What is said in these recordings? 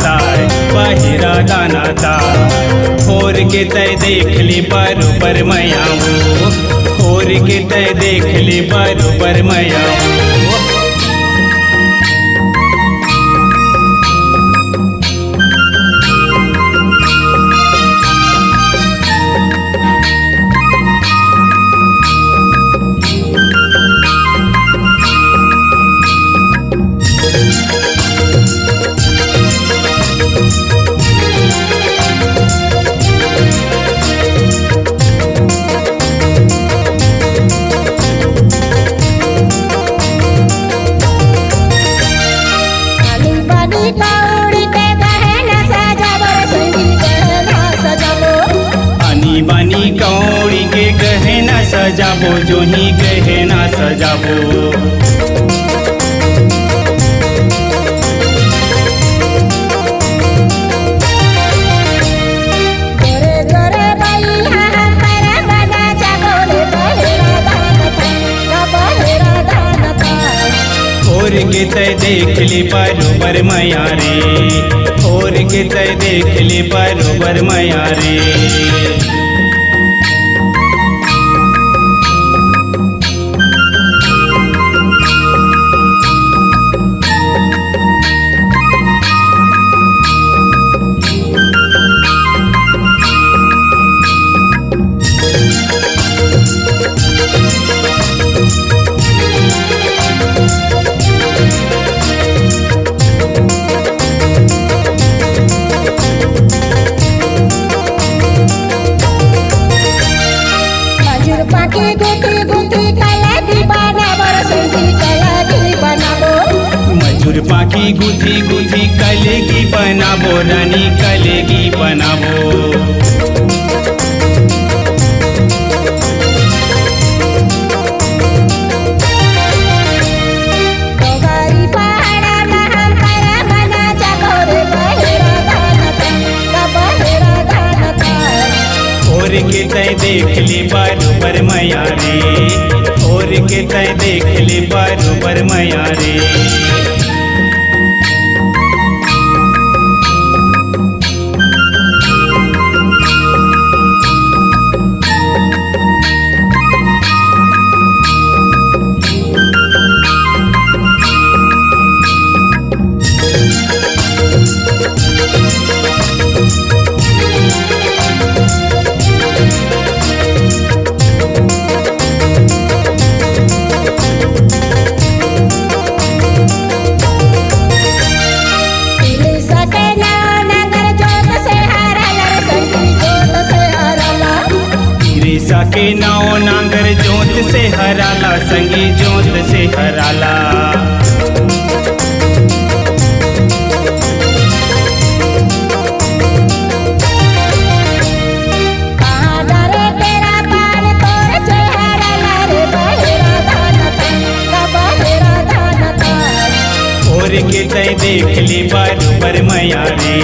दानाताय बहिरा दानाताय खोर के तय देख ली बरोबर मयाऊ खोर के तय देख ली बरोबर मयाऊ बानी कौड़ी के गहना सजाबो जो ही गहना सजाबो खोर के तय देख ली बरोबर मैया रे खोर के तय देख ली बरोबर मैया रे मजूर पाखी गुथी गुथी कलेगी बनाबो रानी कलेगी बनाबो खोर के तय देख ली बरोबर मैया रे खोर के तय देख ली बरोबर मैया रे के नाव नांगर जोत से हराला संगी जोत से हराला खोर के तय देख ली बरोबर मैया रे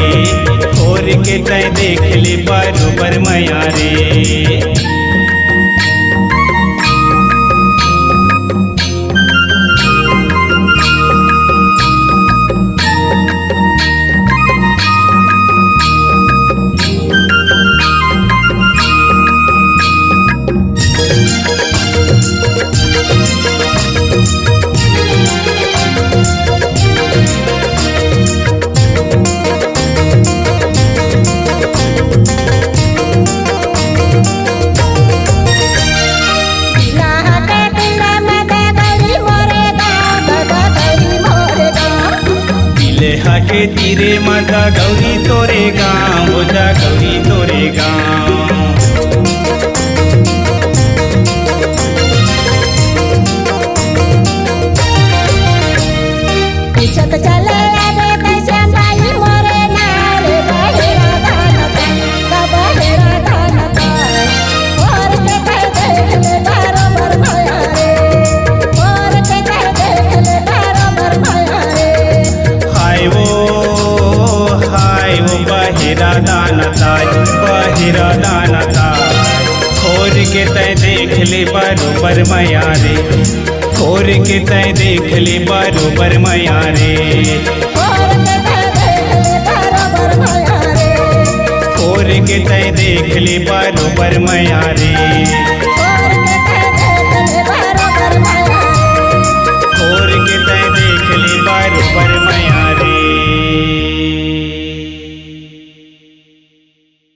खोर के तय देख ली बरोबर मैया रे के तीरे माता गौरी तोरे गाँव बोधा गौरी तोरे गाँव पूछत चले आवे कैसे माई मोरे नारे बहिरा धान का और के कह देख ले बरोबर भया रे और के कह देख ले बरोबर भया रे हाय वो बहिरा दानताय खोर के तय देख ले बरोबर मैया रे खोर के तय देख ले बरोबर मैया रे और के कह देख ले तय देख ले बरोबर मैया रे।